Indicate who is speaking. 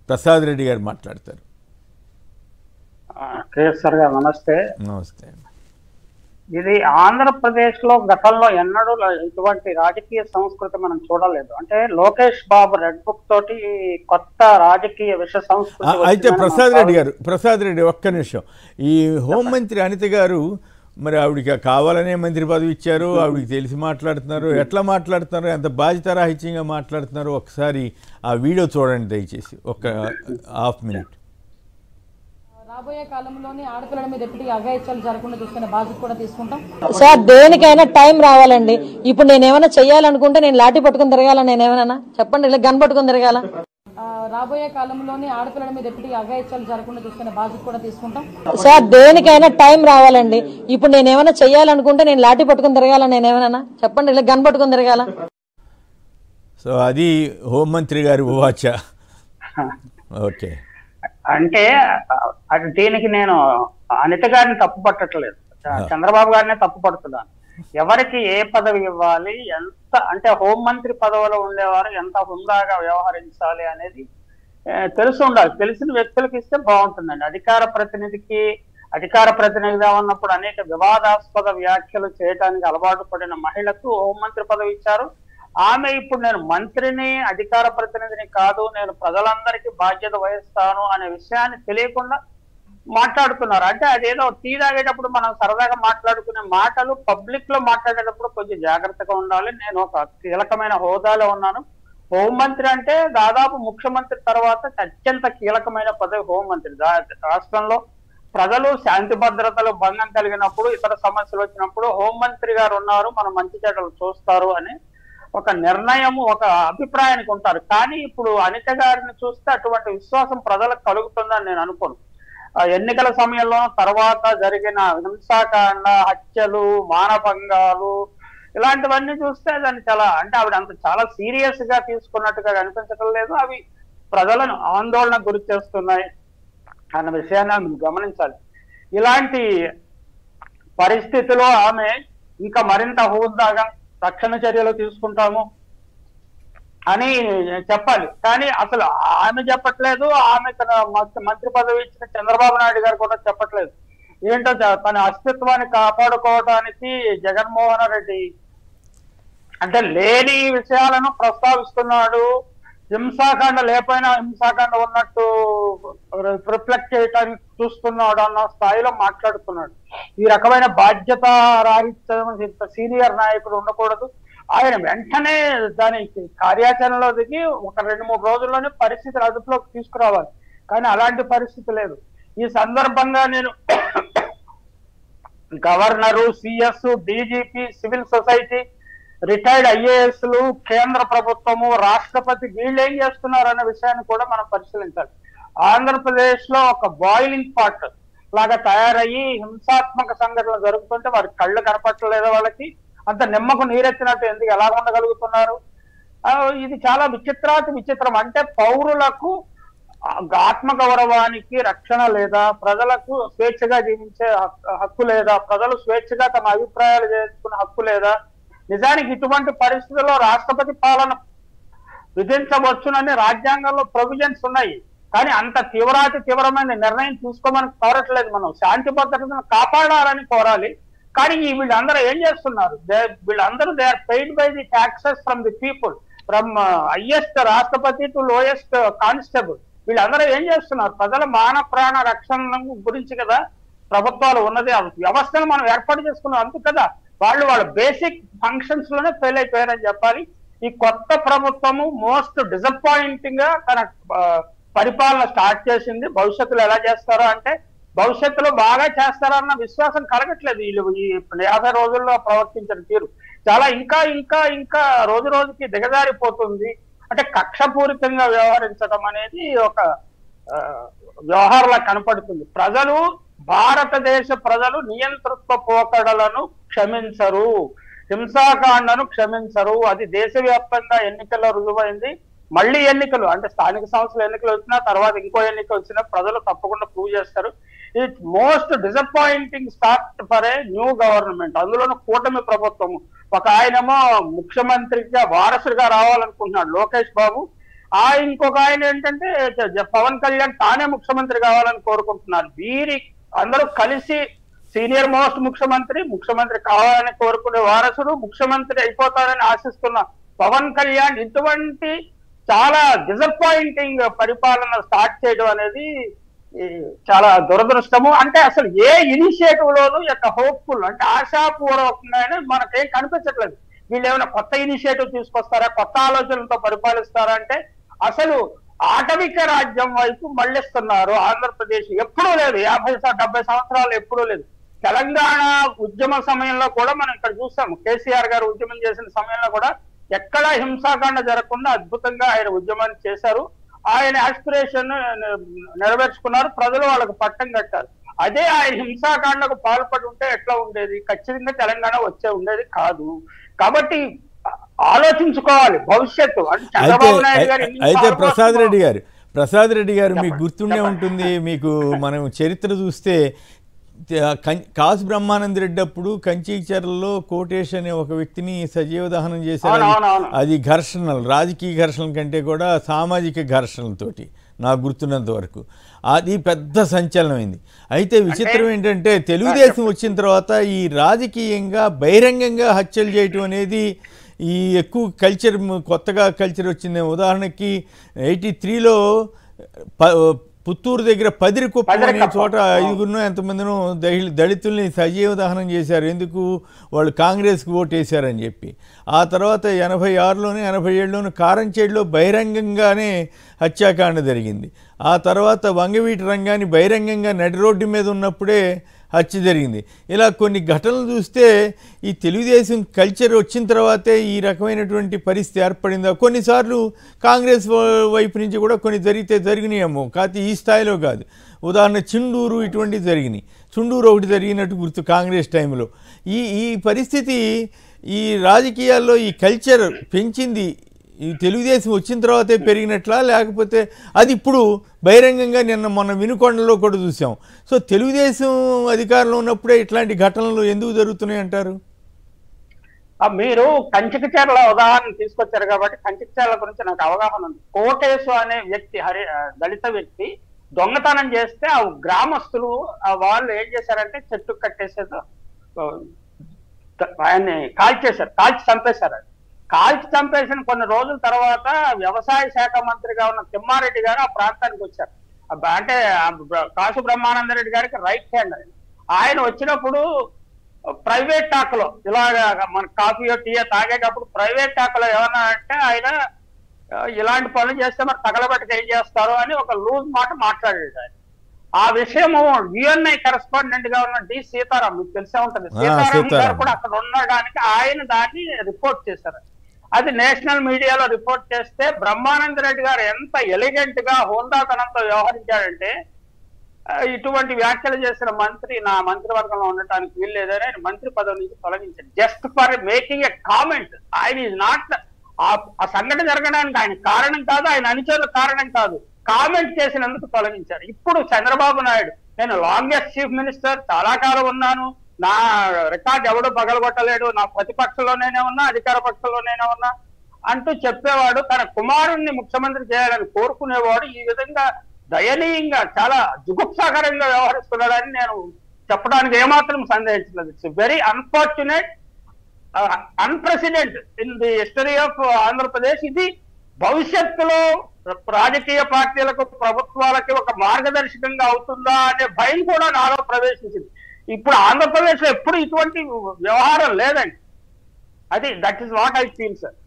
Speaker 1: ప్రసాద్ రెడ్డి గారు మాట్లాడతారు.
Speaker 2: కేసర్ గారు నమస్తే.
Speaker 1: నమస్తే.
Speaker 2: ఇది ఆంధ్రప్రదేశ్ లో గతంలో ఎన్నడూ ఇటువంటి రాజకీయ సంస్కృతి మనం చూడలేదు. అంటే లోకేష్ బాబు రెడ్ బుక్ తోటి కొత్త రాజకీయ విష సంస్కృతి.
Speaker 1: అయితే ప్రసాద్ రెడ్డి ఒక్క నిమిషం. ఈ హోంమంత్రి అనిత గారు మరి ఆవిడికి కావాలనే మంత్రి పదవి ఇచ్చారు, ఆవిడికి తెలిసి మాట్లాడుతున్నారు, ఎట్లా మాట్లాడుతున్నారు, ఎంత బాధ్యతారాహిత్యంగా మాట్లాడుతున్నారు, ఒకసారి ఆ వీడియో చూడండి దయచేసి, ఒక హాఫ్ మినిట్.
Speaker 3: రాబోయే కాలంలోనే ఆడపిల్లల మీద ఎప్పటికీ అఘాయిత్యాలు జరగకుండా చూసుకునే బాధ్యత కూడా తీసుకుంటాం
Speaker 4: సార్. దేనికైనా టైం రావాలండి. ఇప్పుడు నేనేమైనా చెయ్యాలనుకుంటే నేను లాఠీ పట్టుకుని తిరగాల, నేనేమైనా చెప్పండి, ఇలా గన్ పట్టుకుని తిరగాల.
Speaker 3: రాబోయే కాలంలోనే ఆడపిల్లల మీద ఎప్పటికీ అఘాయిత్యాలు జరగకుండా చూసుకునే బాధ్యత కూడా తీసుకుంటాం
Speaker 4: సార్. దేనికైనా టైం రావాలండి. ఇప్పుడు నేనేమైనా చెయ్యాలనుకుంటే నేను లాఠీ పట్టుకుని తిరగాల, నేనేమైనా చెప్పండి, ఇలా గన్ పట్టుకుని తిరగాల.
Speaker 1: సో అది హోంమంత్రి గారి వాచ. ఓకే.
Speaker 2: అంటే దీనికి నేను అనిత గారిని తప్పు పట్టట్లేదు, చంద్రబాబు గారినే తప్పు పడుతున్నాను. ఎవరికి ఏ పదవి ఇవ్వాలి, ఎంత అంటే హోంమంత్రి పదవిలో ఉండేవారు ఎంత హుందాగా వ్యవహరించాలి అనేది తెలిసి ఉండాలి. తెలిసిన వ్యక్తులకు ఇస్తే బాగుంటుందండి. అధికార ప్రతినిధిగా ఉన్నప్పుడు అనేక వివాదాస్పద వ్యాఖ్యలు చేయడానికి అలవాటు పడిన మహిళకు హోంమంత్రి పదవి ఇచ్చారు. ఆమె ఇప్పుడు నేను మంత్రిని, అధికార ప్రతినిధిని కాదు, నేను ప్రజలందరికీ బాధ్యత వహిస్తాను అనే విషయాన్ని తెలియకుండా మాట్లాడుతున్నారు. అంటే అదేదో టీ తాగేటప్పుడు మనం సరదాగా మాట్లాడుకునే మాటలు పబ్లిక్ లో మాట్లాడేటప్పుడు కొంచెం జాగ్రత్తగా ఉండాలి. నేను ఒక కీలకమైన హోదాలో ఉన్నాను. హోంమంత్రి అంటే దాదాపు ముఖ్యమంత్రి తర్వాత అత్యంత కీలకమైన పదవి హోంమంత్రి. రాష్ట్రంలో ప్రజలు శాంతి భద్రతలు భంగం కలిగినప్పుడు, ఇతర సమస్యలు వచ్చినప్పుడు హోంమంత్రి గారు ఉన్నారు, మనం మంచి చెడ్డలు చూస్తారు అని ఒక నిర్ణయం, ఒక అభిప్రాయానికి ఉంటారు. కానీ ఇప్పుడు అనిత గారిని చూస్తే అటువంటి విశ్వాసం ప్రజలకు కలుగుతుందని నేను అనుకోను. ఎన్నికల సమయంలో తర్వాత జరిగిన హింసాకాండ, హత్యలు, మానభంగాలు ఇలాంటివన్నీ చూస్తే దాన్ని ఆవిడ అంత చాలా సీరియస్ గా తీసుకున్నట్టుగా కనిపించడం లేదు. అవి ప్రజలను ఆందోళన గురి చేస్తున్నాయి అన్న విషయాన్ని గమనించాలి. ఇలాంటి పరిస్థితిలో ఆమె ఇంకా మరింత హోదాగా రక్షణ చర్యలు తీసుకుంటాము అని చెప్పాలి. కానీ అసలు ఆమె చెప్పట్లేదు, ఆమె తన మంత్రి పదవి ఇచ్చిన చంద్రబాబు నాయుడు గారు కూడా చెప్పట్లేదు. ఏంటో తన అస్తిత్వాన్ని కాపాడుకోవడానికి జగన్మోహన్ రెడ్డి అంటే లేని విషయాలను ప్రస్తావిస్తున్నాడు. హింసాకాండ లేకపోయినా హింసాకాండ ఉన్నట్టు రిఫ్లెక్ట్ చేయడానికి చూస్తున్నాడు అన్న స్థాయిలో మాట్లాడుతున్నాడు. ఈ రకమైన బాధ్యత రాహిత్యం సీనియర్ నాయకుడు ఉండకూడదు. ఆయన వెంటనే దానికి కార్యాచరణలో దిగి ఒక 2-3 రోజుల్లోనే పరిస్థితులు అదుపులోకి తీసుకురావాలి. కానీ అలాంటి పరిస్థితి లేదు. ఈ సందర్భంగా నేను governor, CS, DGP, civil society, retired ఐఏఎస్లు, కేంద్ర ప్రభుత్వము, రాష్ట్రపతి వీళ్ళేం చేస్తున్నారు అనే విషయాన్ని కూడా మనం పరిశీలించాలి. ఆంధ్రప్రదేశ్ లో ఒక బాయిలింగ్ పాట్ లాగా తయారయ్యి హింసాత్మక సంఘటనలు జరుగుతుంటే వారి కళ్ళు కనపట్టలేదు, వాళ్ళకి అంత నిమ్మకు నీరెత్తినట్టు ఎందుకు ఎలా ఉండగలుగుతున్నారు? ఇది చాలా విచిత్రం. అంటే పౌరులకు ఆత్మగౌరవానికి రక్షణ లేదా, ప్రజలకు స్వేచ్ఛగా జీవించే హక్కు లేదా, ప్రజలు స్వేచ్ఛగా తమ అభిప్రాయాలు చేసుకునే హక్కు లేదా? నిజానికి ఇటువంటి పరిస్థితుల్లో రాష్ట్రపతి పాలన విధించవచ్చునని రాజ్యాంగంలో ప్రొవిజన్స్ ఉన్నాయి. కానీ అంత తీవ్రమైన నిర్ణయం తీసుకోమని కోరట్లేదు. మనం శాంతి భద్రతను కాపాడాలని కోరాలి. కానీ వీళ్ళందరూ ఏం చేస్తున్నారు? వీళ్ళందరూ they are paid by the taxes from the people, from highest Rashtrapati to lowest constable. వీళ్ళందరూ ఏం చేస్తున్నారు? ప్రజల మాన ప్రాణ రక్షణ గురించి కదా ప్రభుత్వాలు ఉన్నది. వ్యవస్థను మనం ఏర్పాటు చేసుకున్నాం అంతే కదా. వాళ్ళ బేసిక్ ఫంక్షన్స్ లోనే ఫెయిల్ అయిపోయారని చెప్పాలి. ఈ కొత్త ప్రభుత్వము మోస్ట్ డిసప్పాయింటింగ్ గా తన పరిపాలన స్టార్ట్ చేసింది. భవిష్యత్తులో ఎలా చేస్తారో అంటే భవిష్యత్తులో బాగా చేస్తారన్న విశ్వాసం కలగట్లేదు. వీళ్ళు ఈ 50 రోజుల్లో ప్రవర్తించిన తీరు చాలా ఇంకా రోజు రోజుకి దిగజారిపోతుంది. అంటే కక్షపూరితంగా వ్యవహరించడం అనేది ఒక వ్యవహారంలా కనపడుతుంది. భారతదేశ ప్రజలు నియంతృత్వ పోకడలను క్షమించరు, హింసాకాండను క్షమించరు. అది దేశవ్యాప్తంగా ఎన్నికల్లో రుజువైంది. మళ్ళీ ఎన్నికలు అంటే స్థానిక సంస్థల ఎన్నికలు వచ్చినా తర్వాత ఇంకో ఎన్నిక వచ్చినా ప్రజలు తప్పకుండా ప్రూవ్ చేస్తారు. It most disappointing start for a new government. అందులోనూ కూటమి ప్రభుత్వము. ఒక ఆయనేమో ముఖ్యమంత్రిగా వారసుడిగా రావాలనుకుంటున్నాడు లోకేష్ బాబు. ఇంకొక ఆయన ఏంటంటే పవన్ కళ్యాణ్ తానే ముఖ్యమంత్రి కావాలని కోరుకుంటున్నారు. వీరి అందరూ కలిసి సీనియర్ మోస్ట్ ముఖ్యమంత్రి కావాలని కోరుకునే వారసుడు, ముఖ్యమంత్రి అయిపోతారని ఆశిస్తున్న పవన్ కళ్యాణ్ ఇటువంటి చాలా డిసప్పాయింటింగ్ పరిపాలన స్టార్ట్ చేయడం అనేది చాలా దురదృష్టము. అంటే అసలు ఏ ఇనిషియేటివ్ లోనూ యొక్క హోప్ఫుల్ అంటే ఆశాపూర్వకంగానే మనకేం కనిపించట్లేదు. వీళ్ళు ఏమైనా కొత్త ఇనిషియేటివ్ తీసుకొస్తారా, కొత్త ఆలోచనలతో పరిపాలిస్తారా అంటే అసలు ఆటవిక రాజ్యం వైపు మళ్లిస్తున్నారు. ఆంధ్రప్రదేశ్ ఎప్పుడూ లేదు, 50-70 సంవత్సరాలు ఎప్పుడూ లేదు. తెలంగాణ ఉద్యమ సమయంలో కూడా మనం ఇక్కడ చూసాము, కేసీఆర్ గారు ఉద్యమం చేసిన సమయంలో కూడా ఎక్కడా హింసాకాండ జరగకుండా అద్భుతంగా ఆయన ఉద్యమాన్ని చేశారు. ఆయన ఆస్పిరేషన్ నెరవేర్చుకున్నారు, ప్రజలు వాళ్ళకు పట్టం కట్టారు. అదే ఆయన హింసాకాండకు పాల్పడి ఉంటే ఎట్లా ఉండేది? ఖచ్చితంగా తెలంగాణ వచ్చే ఉండేది కాదు. కాబట్టి ఆలోచించుకోవాలి భవిష్యత్తు. అంటే చంద్రబాబు నాయుడు గారు
Speaker 1: అయితే ప్రసాద్ రెడ్డి గారు మీకు గుర్తుండే ఉంటుంది, మీకు మనం చరిత్ర చూస్తే కాసు బ్రహ్మానంద రెడ్డి అప్పుడు కంచిచర్లలో కోటేష్ అనే ఒక వ్యక్తిని సజీవ దహనం చేశారు. అది ఘర్షణలు, రాజకీయ ఘర్షణల కంటే కూడా సామాజిక ఘర్షణలతోటి నాకు గుర్తున్నంత వరకు అది పెద్ద సంచలనమైంది. అయితే విచిత్రం ఏంటంటే తెలుగుదేశం వచ్చిన తర్వాత ఈ రాజకీయంగా బహిరంగంగా హత్యలు చేయటం అనేది ఈ ఎక్కువ కల్చర్, కొత్తగా కల్చర్ వచ్చింది. ఉదాహరణకి 83లో పుత్తూరు దగ్గర పదిరికుప్పం అనే చోట 5గురినో ఎంతమందినో దళితుల్ని సజీవ దహనం చేశారు. ఎందుకు? వాళ్ళు కాంగ్రెస్కి ఓటేశారని చెప్పి. ఆ తర్వాత 86లోనే 87లోనూ కారంచేడులో బహిరంగంగానే హత్యాకాండ జరిగింది. ఆ తర్వాత వంగవీటి రంగాన్ని బహిరంగంగా నడి రోడ్డు మీద ఉన్నప్పుడే హత్య జరిగింది. ఇలా కొన్ని ఘటనలు చూస్తే ఈ తెలుగుదేశం కల్చర్ వచ్చిన తర్వాతే ఈ రకమైనటువంటి పరిస్థితి ఏర్పడిందా? కొన్నిసార్లు కాంగ్రెస్ వైపు నుంచి కూడా కొన్ని జరిగినాయేమో, కాకపోతే ఈ స్థాయిలో కాదు. ఉదాహరణ చుండూరు ఇటువంటివి జరిగినాయి. చుండూరు ఒకటి జరిగినట్టు గుర్తు కాంగ్రెస్ టైంలో. ఈ పరిస్థితి ఈ రాజకీయాల్లో ఈ కల్చర్ పెంచింది ఈ తెలుగుదేశం వచ్చిన తర్వాతే పెరిగినట్లా, లేకపోతే అది ఇప్పుడు బహిరంగంగా మొన్న వినుకొండలో కూడా చూసాం. సో తెలుగుదేశం అధికారంలో ఉన్నప్పుడే ఇట్లాంటి ఘటనలు ఎందుకు జరుగుతున్నాయి అంటారు?
Speaker 2: మీరు కంచికచర్ల ఉదాహరణ తీసుకొచ్చారు కాబట్టి కంచికచర్ల గురించి నాకు అవగాహన ఉంది. కోటేశు అనే వ్యక్తి, దళిత వ్యక్తి దొంగతనం చేస్తే ఆ గ్రామస్తులు వాళ్ళు ఏం చేశారంటే చెట్టు కట్టేసేదో ఆయన్ని కాల్చి చంపేశారు. కాల్చి చంపేసిన కొన్ని రోజుల తర్వాత వ్యవసాయ శాఖ మంత్రిగా ఉన్న తిమ్మారెడ్డి గారు ఆ ప్రాంతానికి వచ్చారు. అంటే కాసు బ్రహ్మానంద రెడ్డి గారికి రైట్ హ్యాండ్. ఆయన వచ్చినప్పుడు ప్రైవేట్ టాక్లో ఇలాగ మన కాఫీయో టీయో తాగేటప్పుడు ప్రైవేట్ టాక్లో ఏమన్నా అంటే ఆయన ఇలాంటి పనులు చేస్తే మరి తగలబెట్టక ఏం చేస్తారు అని ఒక లూజ్ మాట మాట్లాడాడు ఆయన. ఆ విషయము యుఎన్ఐ కరెస్పాండెంట్ గా ఉన్న డి సీతారాం, మీకు తెలిసే ఉంటుంది, సీతారాం గారు కూడా అక్కడ ఉండడానికి ఆయన దాన్ని రిపోర్ట్ చేశారు. అది నేషనల్ మీడియాలో రిపోర్ట్ చేస్తే బ్రహ్మానంద రెడ్డి గారు ఎంత ఎలిగెంట్ గా హోందాతనంతో వ్యవహరించాడంటే ఇటువంటి వ్యాఖ్యలు చేసిన మంత్రి నా మంత్రివర్గంలో ఉండటానికి వీల్లేదని ఆయన మంత్రి పదవి నుంచి తొలగించారు. Just for making a comment. ఆయన ఈజ్ నాట్ ఆ సంఘటన జరగడానికి ఆయన కారణం కాదు, ఆయన అనుచరుల కారణం కాదు, కామెంట్ చేసినందుకు తొలగించారు. ఇప్పుడు చంద్రబాబు నాయుడు నేను లాంగెస్ట్ చీఫ్ మినిస్టర్, చాలా కాలం ఉన్నాను, నా రికార్డ్ ఎవడు పగలగొట్టలేడు, నా ప్రతిపక్షంలోనే ఉన్నా అధికార పక్షంలోనే ఉన్నా అంటూ చెప్పేవాడు. తన కుమారుణ్ణి ముఖ్యమంత్రి చేయాలని కోరుకునేవాడు ఈ విధంగా దయనీయంగా చాలా జుగుప్సాకరంగా వ్యవహరిస్తున్నాడని నేను చెప్పడానికి ఏమాత్రం సందేహించలేదు. It's very unfortunate, unprecedented in the history of Andhra Pradesh. ఇది భవిష్యత్తులో రాజకీయ పార్టీలకు ప్రభుత్వాలకి ఒక మార్గదర్శకంగా అవుతుందా అనే భయం కూడా నాలో ప్రవేశించింది. ఇప్పుడు ఆంధ్రప్రదేశ్ లో ఎప్పుడు ఇటువంటి వ్యవహారం లేదండి. అది that is what I feel sir.